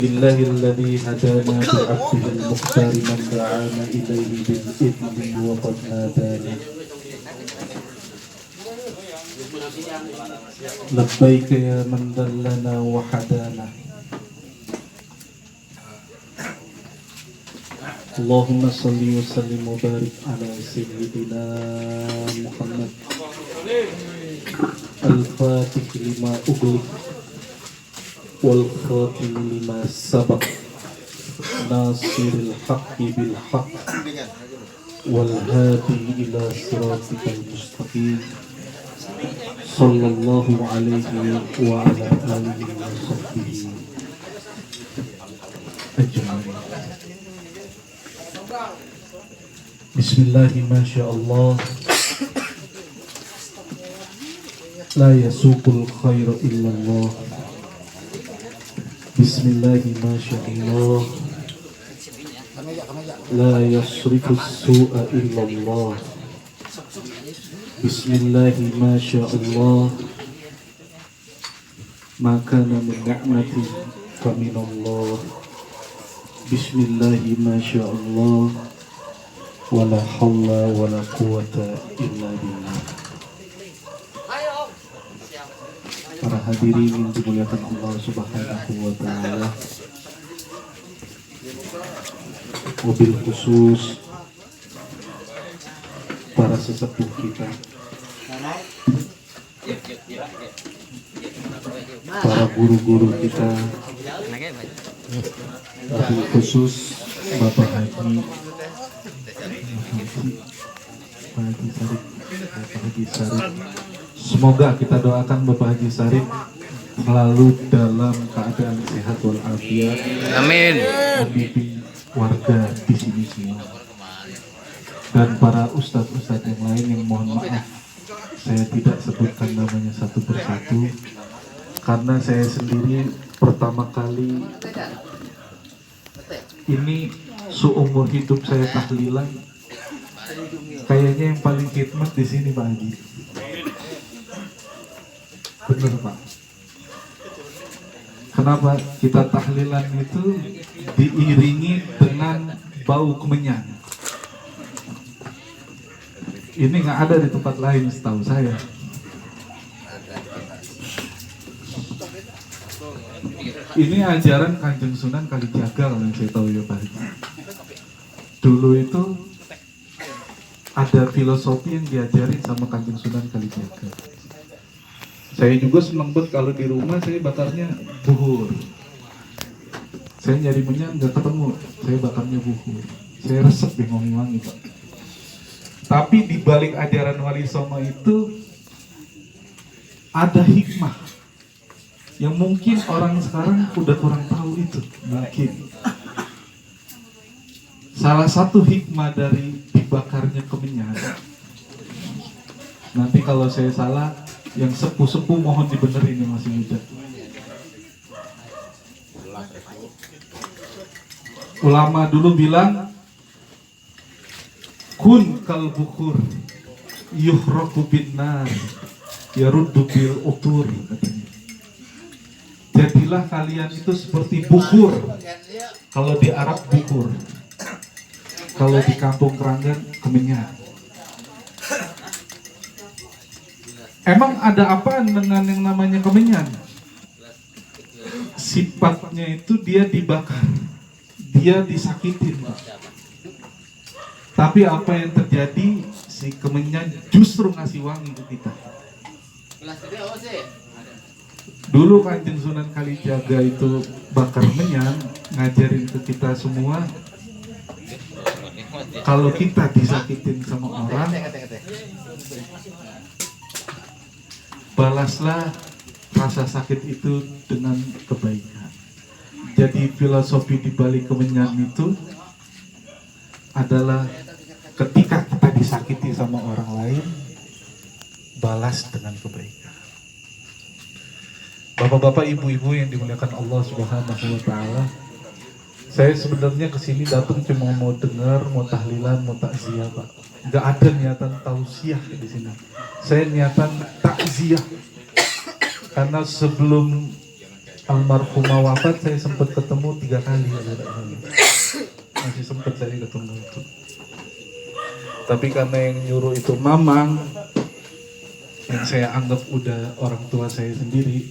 بالله الذي هدانا بعبده المختار من دعانا إليه بالإذن وقد نادانا لبيك يا من دلنا وحدانا اللهم صل وسلم وبارك على سيدنا محمد الفاتح لما أغلق والخاتم لما سبق ناصر الحق بالحق والهادي إلى صراطك المستقيم صلى الله عليه وعلى آله وصحبه أجمعين. بسم الله ما شاء الله لا يسوق الخير إلا الله. بسم الله ما شاء الله لا يصرف السوء إلا الله. بسم الله ما شاء الله ما كان من نعمة فمن الله. بسم الله ما شاء الله ولا حول ولا قوة إلا بالله. Para hadirin yang dimuliakan Allah Subhanahu wa Ta'ala, mobil khusus para sesepuh kita, para guru-guru kita, mobil khusus Bapak Haji Sarip. Semoga kita doakan Bapak Haji Sarip selalu dalam keadaan sehat walafiat. Amin. Membimbing warga di sini semua. Dan para ustadz-ustadz yang lain yang mohon maaf saya tidak sebutkan namanya satu persatu karena saya sendiri pertama kali ini seumur hidup saya tahlilan kayaknya yang paling khidmat di sini Pak Haji. Bener Pak. Kenapa kita tahlilan itu diiringi dengan bau kemenyan? Ini nggak ada di tempat lain setahu saya. Ini ajaran Kanjeng Sunan Kalijaga kalau yang saya tahu ya Pak. Dulu itu ada filosofi yang diajarin sama Kanjeng Sunan Kalijaga. Saya juga senang banget kalau di rumah saya bakarnya buhur. Saya nyari minyak nggak ketemu, saya bakarnya buhur. Saya resep deh wangi-wangi Pak. Tapi di balik ajaran Wali Songo itu ada hikmah yang mungkin orang sekarang udah kurang tahu itu. Mungkin salah satu hikmah dari dibakarnya kemenyan. Nanti kalau saya salah, yang sepuh-sepuh mohon dibenerin yang masih muda. Ulama dulu bilang kun kal bukur yuhraku bin nar yaruddu bil utur, katanya. Jadilah kalian itu seperti bukur. Kalau di Arab bukur, kalau di kampung Keranggan kemenyan. Emang ada apa dengan yang namanya kemenyan? Sifatnya itu dia dibakar, dia disakitin Pak. Tapi apa yang terjadi, si kemenyan justru ngasih wangi ke kita. Dulu Kanjeng Sunan Kalijaga itu bakar menyan, ngajarin ke kita semua, kalau kita disakitin sama orang, balaslah rasa sakit itu dengan kebaikan. Jadi filosofi di balik kemenyan itu adalah ketika kita disakiti sama orang lain, balas dengan kebaikan. Bapak-bapak, ibu-ibu yang dimuliakan Allah Subhanahu wa Ta'ala, saya sebenarnya kesini datang cuma mau dengar, mau tahlilan, mau takziah Pak. Nggak ada niatan tausiah di sini. Saya niatan takziah. Karena sebelum almarhumah wafat, saya sempat ketemu 3 kali. Masih sempat saya ketemu itu. Tapi karena yang nyuruh itu mamang, yang saya anggap udah orang tua saya sendiri,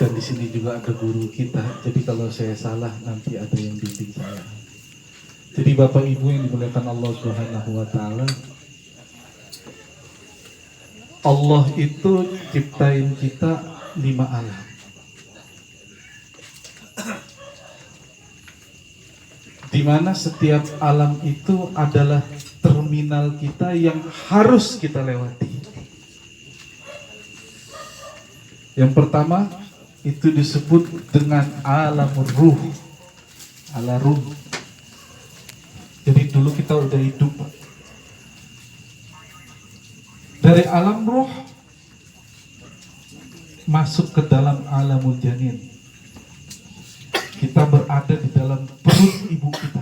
dan di sini juga ada guru kita. Jadi kalau saya salah nanti ada yang bimbing saya. Jadi Bapak Ibu yang dimuliakan Allah Subhanahu wa taala, Allah itu ciptain kita 5 alam. Di mana setiap alam itu adalah terminal kita yang harus kita lewati. Yang pertama itu disebut dengan alam ruh, alam ruh. Jadi dulu kita udah hidup. Dari alam ruh masuk ke dalam alamul janin. Kita berada di dalam perut ibu kita.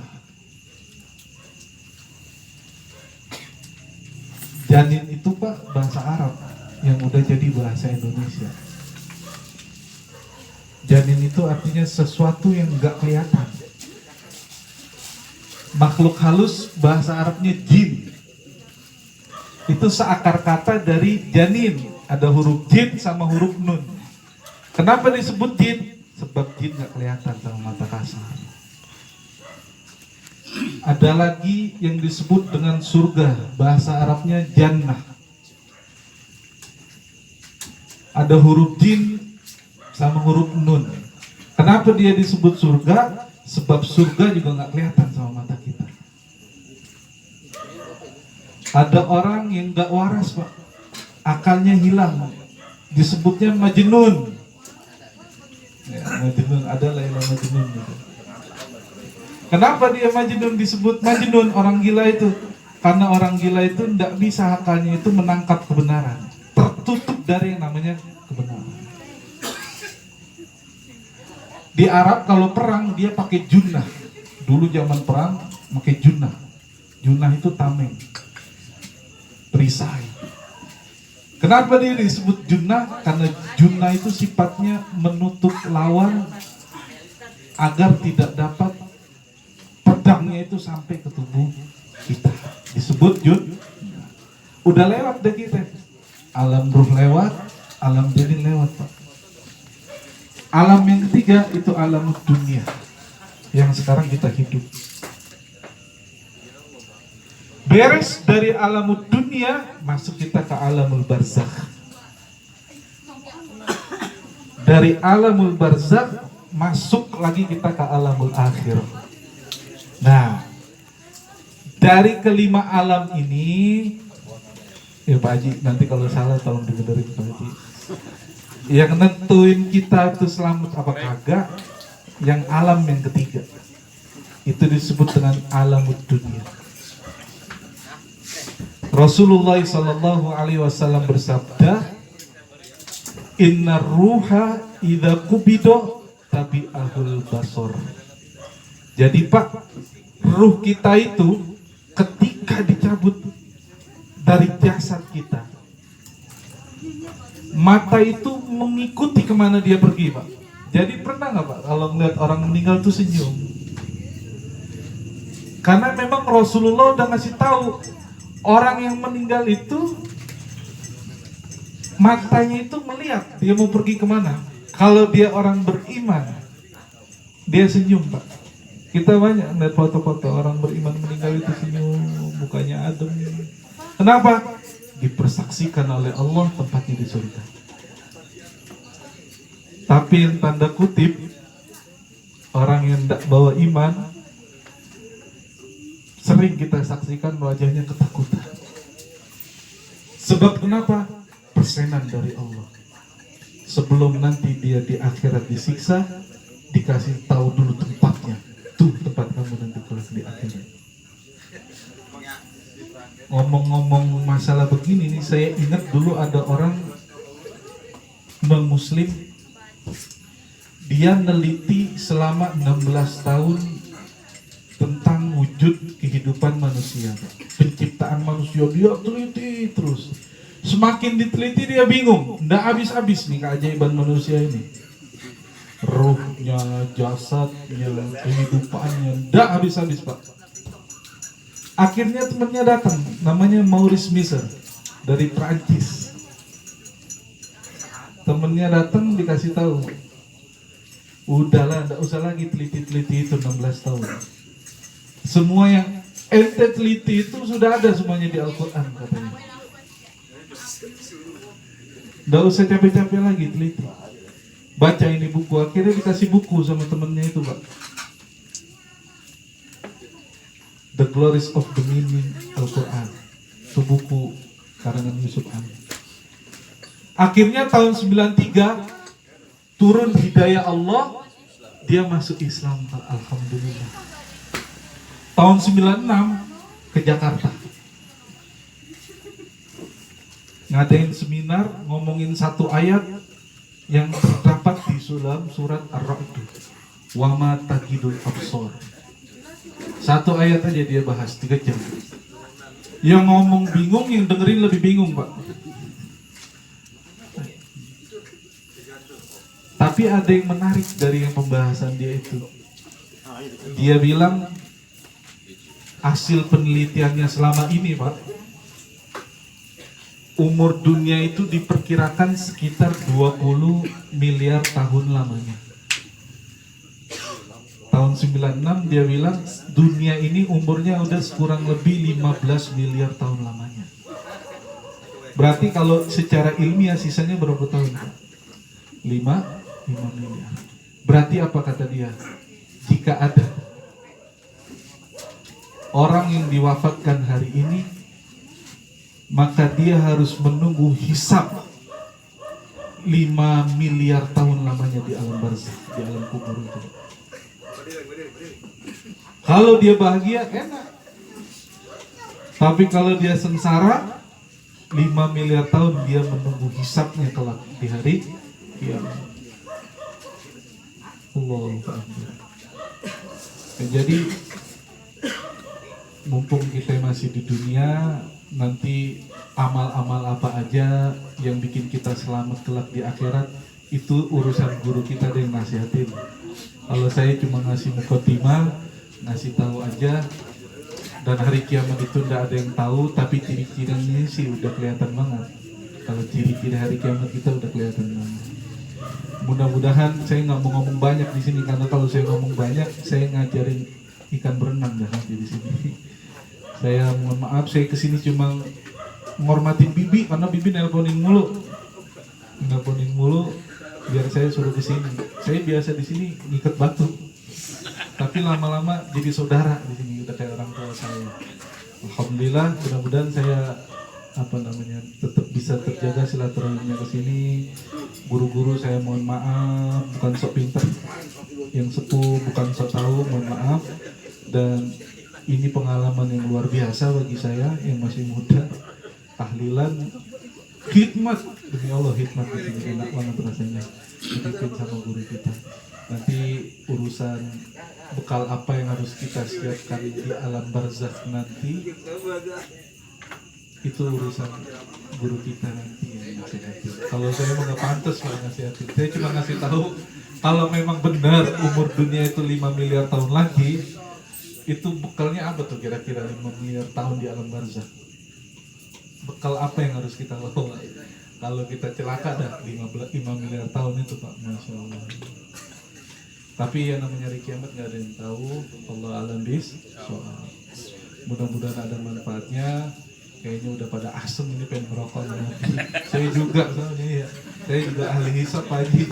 Janin itu Pak bahasa Arab yang udah jadi bahasa Indonesia. Janin itu artinya sesuatu yang nggak kelihatan. Makhluk halus bahasa Arabnya jin. Itu seakar kata dari janin. Ada huruf jin sama huruf nun. Kenapa disebut jin? Sebab jin nggak kelihatan sama mata kasar. Ada lagi yang disebut dengan surga. Bahasa Arabnya jannah. Ada huruf jin sama huruf nun. Kenapa dia disebut surga? Sebab surga juga nggak kelihatan sama mata kita. Ada orang yang nggak waras Pak, akalnya hilang, disebutnya majnun. Ya, majnun, ada yang majnun gitu. Kenapa dia majnun disebut majnun, orang gila itu? Karena orang gila itu nggak bisa akalnya itu menangkap kebenaran, tertutup dari yang namanya kebenaran. Di Arab kalau perang dia pakai junnah. Dulu zaman perang pakai junnah. Junnah itu tameng, perisai. Kenapa dia disebut junnah? Karena junnah itu sifatnya menutup lawan agar tidak dapat pedangnya itu sampai ke tubuh kita. Disebut jun. Udah lewat deh kita. Alam ruh lewat, alam janin lewat Pak. Alam yang ketiga itu alam dunia yang sekarang kita hidup. Beres dari alam dunia, masuk kita ke alamul barzakh. Dari alamul barzakh masuk lagi kita ke alamul akhir. Nah, dari kelima alam ini, ya Pak Haji, nanti kalau salah tolong dibenerin Pak Haji. Yang nentuin kita itu selamat apa kagak, yang alam yang ketiga itu disebut dengan alamud dunia. Rasulullah SAW bersabda, Inna ruha idha kubido tabi'ahul basor. Jadi Pak, ruh kita itu ketika dicabut dari jasad kita, mata itu mengikuti kemana dia pergi Pak. Jadi pernah nggak Pak kalau melihat orang meninggal tuh senyum? Karena memang Rasulullah udah ngasih tahu orang yang meninggal itu matanya itu melihat dia mau pergi kemana. Kalau dia orang beriman, dia senyum Pak. Kita banyak lihat foto-foto orang beriman meninggal itu senyum, mukanya adem. Kenapa? Dipersaksikan oleh Allah tempatnya di surga. Tapi yang tanda kutip, orang yang tidak bawa iman, sering kita saksikan wajahnya ketakutan. Sebab kenapa? Persenan dari Allah. Sebelum nanti dia di akhirat disiksa, dikasih tahu dulu tempatnya. Tuh tempat kamu nanti kalau di akhirat. Ngomong-ngomong masalah begini nih, saya ingat dulu ada orang non-muslim, dia neliti selama 16 tahun tentang wujud kehidupan manusia, penciptaan manusia. Dia teliti terus. Semakin diteliti dia bingung, nggak habis-habis nih keajaiban manusia ini. Ruhnya, jasadnya, kehidupannya, ndak habis-habis Pak. Akhirnya temannya datang, namanya Maurice Miser dari Prancis. Temennya datang dikasih tahu, udahlah, ndak usah lagi teliti-teliti itu 16 tahun. Semua yang ente teliti itu sudah ada semuanya di Al-Quran katanya. Nggak usah capek-capek lagi teliti. Baca ini buku, akhirnya dikasih buku sama temennya itu Pak. The Glories of the Meaning Al-Quran. Itu buku karangan Yusuf Amin. Akhirnya tahun 93 turun hidayah Allah, dia masuk Islam Pak. Alhamdulillah. Tahun 96 ke Jakarta. Ngadain seminar ngomongin satu ayat yang terdapat di dalam surat Ar-Ra'd, wa ma taqidul absar. Satu ayat aja dia bahas 3 jam. Yang ngomong bingung, yang dengerin lebih bingung Pak. Tapi ada yang menarik dari yang pembahasan dia itu. Dia bilang hasil penelitiannya selama ini Pak, umur dunia itu diperkirakan sekitar 20 miliar tahun lamanya. Tahun 96 dia bilang dunia ini umurnya udah kurang lebih 15 miliar tahun lamanya. Berarti kalau secara ilmiah sisanya berapa tahun? 5 miliar. Berarti apa kata dia? Jika ada orang yang diwafatkan hari ini, maka dia harus menunggu hisab 5 miliar tahun lamanya di alam barzakh, di alam kubur itu. Kalau dia bahagia enak, tapi kalau dia sengsara 5 miliar tahun dia menunggu hisabnya kelak di hari kiamat. Allahu Akbar. Jadi mumpung kita masih di dunia, nanti amal-amal apa aja yang bikin kita selamat kelak di akhirat itu urusan guru kita yang nasihatin. Kalau saya cuma ngasih mukadimah, ngasih tahu aja, dan hari kiamat itu tidak ada yang tahu, tapi ciri-cirinya sih udah kelihatan banget. Kalau ciri-ciri hari kiamat kita udah kelihatan banget. Mudah-mudahan saya nggak mau ngomong banyak di sini, karena kalau saya ngomong banyak saya ngajarin ikan berenang dah nanti di sini. Saya mohon maaf, saya kesini cuma ngormatin Bibi karena Bibi nelponin mulu biar saya suruh kesini. Saya biasa di sini ngikat batu, tapi lama-lama jadi saudara di sini, udah kayak orang tua saya. Alhamdulillah, mudah-mudahan saya tetap bisa terjaga silaturahminya ke sini. Guru-guru saya mohon maaf, bukan sok pintar, yang sepuh bukan sok tahu, mohon maaf. Dan ini pengalaman yang luar biasa bagi saya yang masih muda. Tahlilan, hikmat, demi Allah hikmat di sini enak banget rasanya. Dipimpin sama guru kita. Nanti urusan bekal apa yang harus kita siapkan di alam barzakh nanti, itu urusan guru kita nanti yang nasihatin. Kalau saya mau nggak pantas kalau nasihatin. Saya cuma ngasih tahu kalau memang benar umur dunia itu 5 miliar tahun lagi, itu bekalnya apa tuh kira-kira 5 miliar tahun di alam barzakh? Bekal apa yang harus kita bawa? Kalau kita celaka dah 5 miliar tahun itu Pak, Masya Allah. Tapi yang namanya hari kiamat nggak ada yang tahu. Allah alam bis. Mudah-mudahan ada manfaatnya. Kayaknya udah pada asem ini, pengen merokok nanti. Saya juga soalnya ya. Saya juga ahli hisab pagi.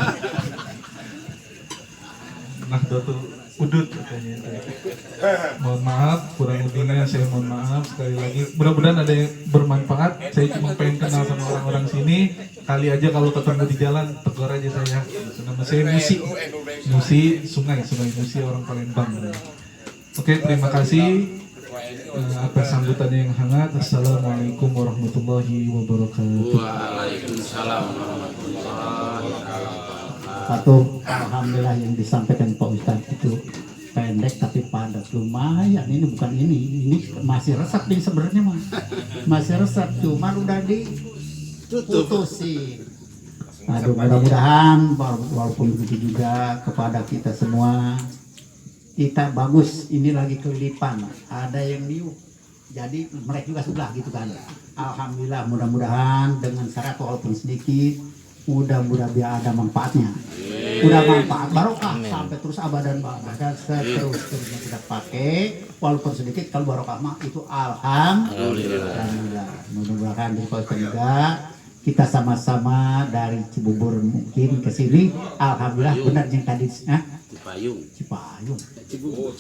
Nah, Datul Udud katanya. Mohon maaf, kurang lebihnya saya mohon maaf sekali lagi. Mudah-mudahan ada yang bermanfaat. Saya cuma pengen kenal sama orang-orang sini. Kali aja kalau ketemu di jalan, tegur aja saya. Nama saya Musi Sungai Musi, orang Palembang. Oke, terima kasih atas sambutannya yang hangat. Assalamualaikum warahmatullahi wabarakatuh. Waalaikumsalam warahmatullahi wabarakatuh. Alhamdulillah yang disampaikan Pak Ustadz itu pendek tapi padat, lumayan. Ini bukan ini masih resep nih sebenarnya mah, masih resep, cuman udah diputusin. Aduh, mudah-mudahan walaupun begitu juga kepada kita semua, kita bagus ini lagi kelilipan, ada yang niup, jadi mereka juga sudah gitu kan. Alhamdulillah, mudah-mudahan dengan syarat walaupun sedikit, mudah-mudahan biar ada manfaatnya, udah manfaat barokah sampai terus abadan dan seterusnya kita pakai walaupun sedikit. Kalau barokah mah itu alhamdulillah. Mudah-mudahan di kota juga kita sama-sama dari Cibubur mungkin ke sini, alhamdulillah benar yang tadi Cipayung. Cibubur.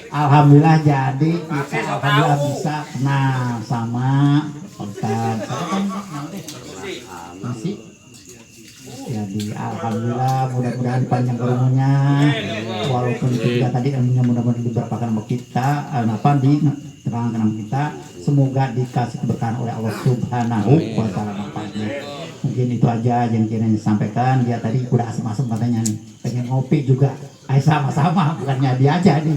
Alhamdulillah jadi kita alhamdulillah bisa kenal sama Ustaz. Masih jadi alhamdulillah, mudah-mudahan panjang umurnya, walaupun juga tadi ilmunya mudah-mudahan diberkahan sama kita, di terangkan kita, semoga dikasih keberkahan oleh Allah Subhanahu wa Ta'ala manfaatnya. Mungkin itu aja yang kiranya disampaikan. Dia tadi udah asem-asem katanya nih, pengen ngopi juga. Ayo sama-sama, bukannya dia aja nih.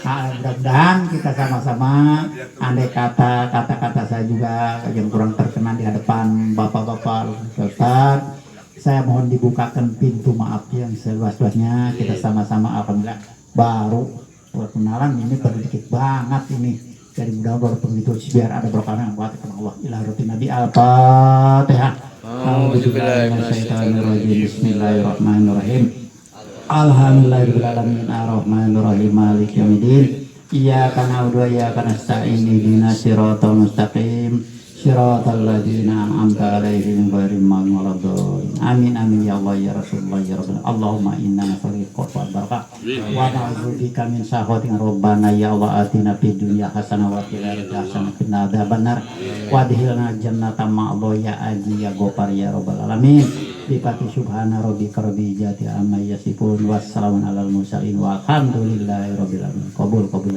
Mudah-mudahan kita sama-sama, andai kata-kata saya juga yang kurang terkenan di hadapan bapak-bapak Ustaz, saya mohon dibukakan pintu maaf yang seluas-luasnya. Kita sama-sama alhamdulillah baru perkenalan ini baru dikit banget ini. Jadi mudah-mudahan begitu biar ada berkah yang kuat kepada Allah. Ila rutin Nabi Al-Fatihah. Bismillahirrahmanirrahim. Alhamdulillahirabbil alamin arrahmanir rahim maliki yaumiddin. Iyyaka na'budu wa iyyaka nasta'in ihdinas siratal mustaqim. Siratal ladzina an'amta 'alaihim ghairil maghdubi 'alaihim. Amin amin ya Allah ya Rasulullah ya Rabbana. Allahumma inna nas'aluka wal barakah wa na'udzubika min sakhatika rabbana ya Allah atina fid dunya hasanah wa fil akhirati hasanah wa qina adzabannar wa adkhilna jannata ma'al ya aji ya ghafar ya rabbal alamin. Bi fati subhana rabbika rabbil izzati amma yasifun wassalamun alal mursalin walhamdulillahi rabbil alamin. Qabul. Kabul.